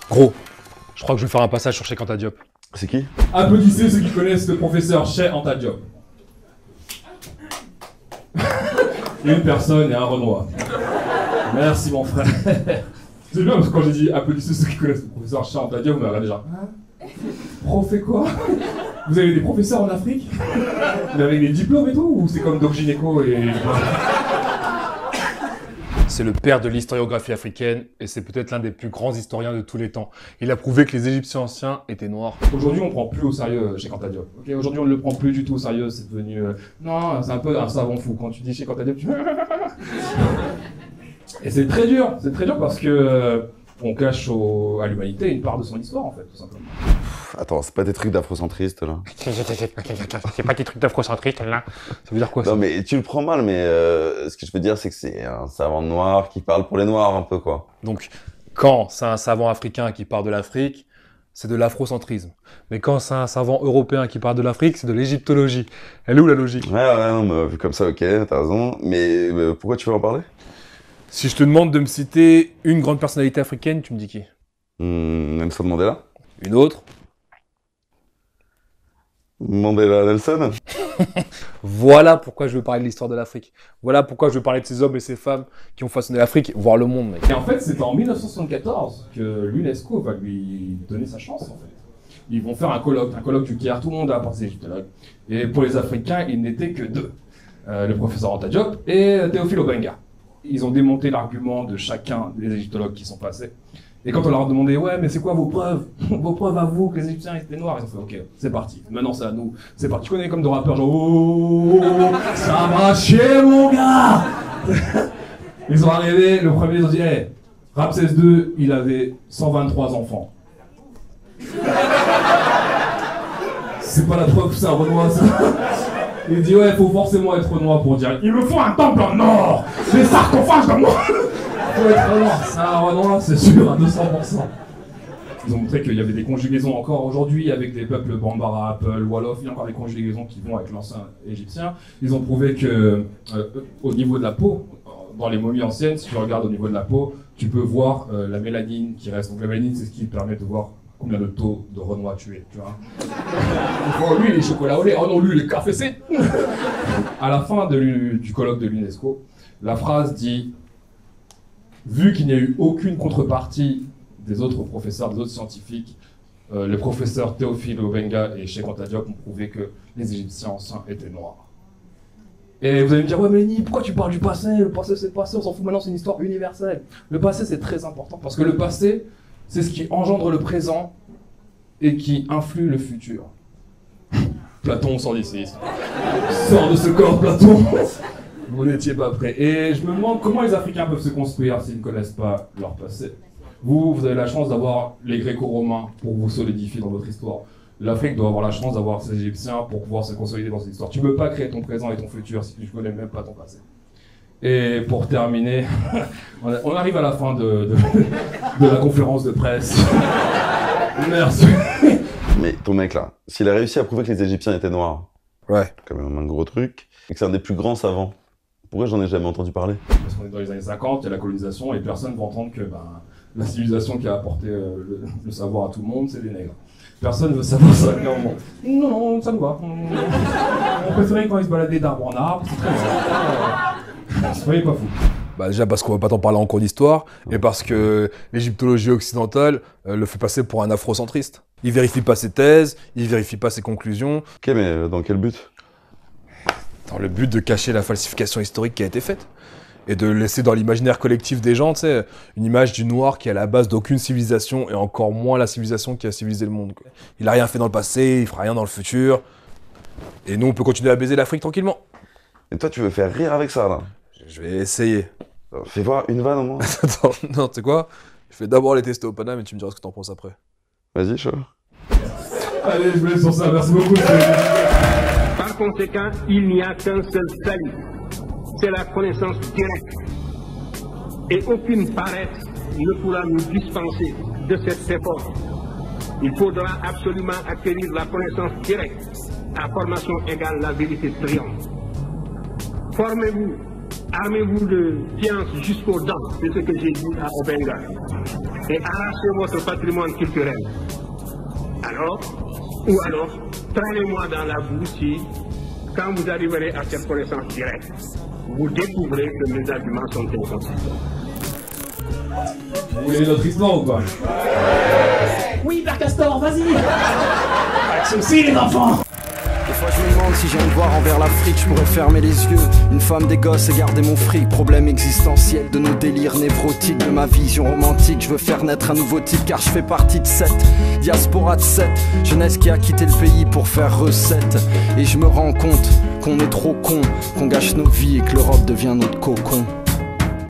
Gros, je crois que je vais faire un passage sur Cheikh Anta Diop. C'est qui? Applaudissez ceux qui connaissent le professeur Cheikh Anta Diop. Une personne et un Renoir. Merci mon frère. C'est bien parce que quand j'ai dit applaudissez ceux qui connaissent le professeur Cheikh Anta Diop, vous m'avez regardé déjà. Hein? Prof et quoi? Vous avez des professeurs en Afrique? Vous avez des diplômes et tout? Ou c'est comme Doc Gynéco et... C'est le père de l'historiographie africaine et c'est peut-être l'un des plus grands historiens de tous les temps. Il a prouvé que les Égyptiens anciens étaient noirs. Aujourd'hui, on prend plus au sérieux Cheikh Anta Diop. Okay, aujourd'hui, on ne le prend plus du tout au sérieux. C'est devenu... Non, c'est un peu un savant fou. Quand tu dis Cheikh Anta Diop, tu... Et c'est très dur. C'est très dur parce que on cache à l'humanité une part de son histoire, en fait, tout simplement. Attends, c'est pas des trucs d'afrocentriste, là? C'est pas des trucs d'afrocentriste, là. Ça veut dire quoi, ça? Non, mais tu le prends mal, mais ce que je veux dire, c'est que c'est un savant noir qui parle pour les noirs, un peu, quoi. Donc, quand c'est un savant africain qui part de l'Afrique, c'est de l'afrocentrisme. Mais quand c'est un savant européen qui part de l'Afrique, c'est de l'égyptologie. Elle est où la logique? Ouais, non, mais vu comme ça, ok, t'as raison. Mais pourquoi tu veux en parler? Si je te demande de me citer une grande personnalité africaine, tu me dis qui? Nelson Mandela? Une autre? Mandela Nelson? Voilà pourquoi je veux parler de l'histoire de l'Afrique. Voilà pourquoi je veux parler de ces hommes et ces femmes qui ont façonné l'Afrique, voire le monde, mec. Et en fait, c'est en 1974 que l'UNESCO va lui donner sa chance, en fait. Ils vont faire un colloque du Caire, tout le monde a apporté des égyptologues. Et pour les Africains, il n'était que deux. Le professeur Anta Diop et Théophile Obenga. Ils ont démonté l'argument de chacun des égyptologues qui sont passés. Et quand on leur a demandé, ouais, mais c'est quoi vos preuves? Vos preuves à vous que les Égyptiens étaient noirs? Ils ont fait, ok, c'est parti. Maintenant, c'est à nous. C'est parti. Tu connais comme de rappeurs, genre, oh, ça va chier, mon gars! Ils sont arrivés, le premier, ils ont dit, hey, Ramsès II, il avait 123 enfants. C'est pas la preuve, c'est un Renoir, ça. Il dit, ouais, il faut forcément être Renoir pour dire, il me faut un temple en or! Des sarcophages de moi! Faut être Renoir, c'est un Renoir, c'est sûr, à 200%. Ils ont montré qu'il y avait des conjugaisons encore aujourd'hui avec des peuples Bambara, Apple, Wolof, il y a encore des conjugaisons qui vont avec l'ancien égyptien. Ils ont prouvé que, au niveau de la peau, dans les momies anciennes, si tu regardes au niveau de la peau, tu peux voir la mélanine qui reste. Donc la mélanine, c'est ce qui permet de voir combien de taux de Renoir tu es, tu vois. Oh, lui, il est chocolat au lait. Oh non, lui, il est café. À la fin du colloque de l'UNESCO, la phrase dit « Vu qu'il n'y a eu aucune contrepartie des autres professeurs, des autres scientifiques, les professeurs Théophile Obenga et Cheikh Anta Diop ont prouvé que les Égyptiens anciens étaient noirs. » Et vous allez me dire « Ouais, mais Lenny, pourquoi tu parles du passé? Le passé, c'est le passé, on s'en fout maintenant, c'est une histoire universelle. » Le passé, c'est très important, parce que le passé, c'est ce qui engendre le présent et qui influe le futur. Platon sort d'ici. Sors de ce corps, Platon. Vous n'étiez pas prêt. Et je me demande comment les Africains peuvent se construire s'ils ne connaissent pas leur passé. Vous avez la chance d'avoir les Gréco-Romains pour vous solidifier dans votre histoire. L'Afrique doit avoir la chance d'avoir ces Égyptiens pour pouvoir se consolider dans cette histoire. Tu ne peux pas créer ton présent et ton futur si tu ne connais même pas ton passé. Et pour terminer, on arrive à la fin de la conférence de presse. Merci. Mais ton mec là, s'il a réussi à prouver que les Égyptiens étaient noirs, Ouais. quand même un gros truc, et que c'est un des plus grands savants, pourquoi j'en ai jamais entendu parler? Parce qu'on est dans les années 50, il y a la colonisation et personne ne va entendre que la civilisation qui a apporté le savoir à tout le monde, c'est les nègres. Personne ne veut savoir ça, clairement. Non, ça nous va. On préférait quand ils se baladaient d'arbre en arbre, c'est très bien. Soyez pas fous. Bah déjà parce qu'on va pas t'en parler en cours d'histoire, et parce que l'égyptologie occidentale le fait passer pour un afrocentriste. Il vérifie pas ses thèses, il vérifie pas ses conclusions. Ok, mais dans quel but? Dans le but de cacher la falsification historique qui a été faite. Et de laisser dans l'imaginaire collectif des gens, tu sais, une image du noir qui est à la base d'aucune civilisation, et encore moins la civilisation qui a civilisé le monde, quoi. Il a rien fait dans le passé, il fera rien dans le futur. Et nous, on peut continuer à baiser l'Afrique tranquillement. Et toi, tu veux faire rire avec ça, là? Je vais essayer. Fais voir une vanne au moins. Attends, non, tu sais quoi? Je vais d'abord les tester au Paname et tu me diras ce que t'en penses après. Vas-y, chaud. Allez, je vous laisse sur ça, merci beaucoup. Par conséquent, il n'y a qu'un seul salut. C'est la connaissance directe. Et aucune paresse ne pourra nous dispenser de cet effort. Il faudra absolument acquérir la connaissance directe. À formation égale, la vérité triomphe. Formez-vous, armez-vous de science jusqu'aux dents, c'est ce que j'ai dit à Obenga. et arracher votre patrimoine culturel. Alors, traînez-moi dans la boue si, quand vous arriverez à cette connaissance directe, vous découvrez que mes arguments sont inconsistants. Vous voulez notre histoire ou pas? Oui, Père Castor, vas-y. Pas de soucis, les enfants. Des fois je me demande si j'ai un devoir envers l'Afrique, je pourrais fermer les yeux, une femme, des gosses et garder mon fric. Problème existentiel de nos délires névrotiques, de ma vision romantique. Je veux faire naître un nouveau type car je fais partie de cette diaspora de 7 jeunesse qui a quitté le pays pour faire recette. Et je me rends compte qu'on est trop con, qu'on gâche nos vies et que l'Europe devient notre cocon.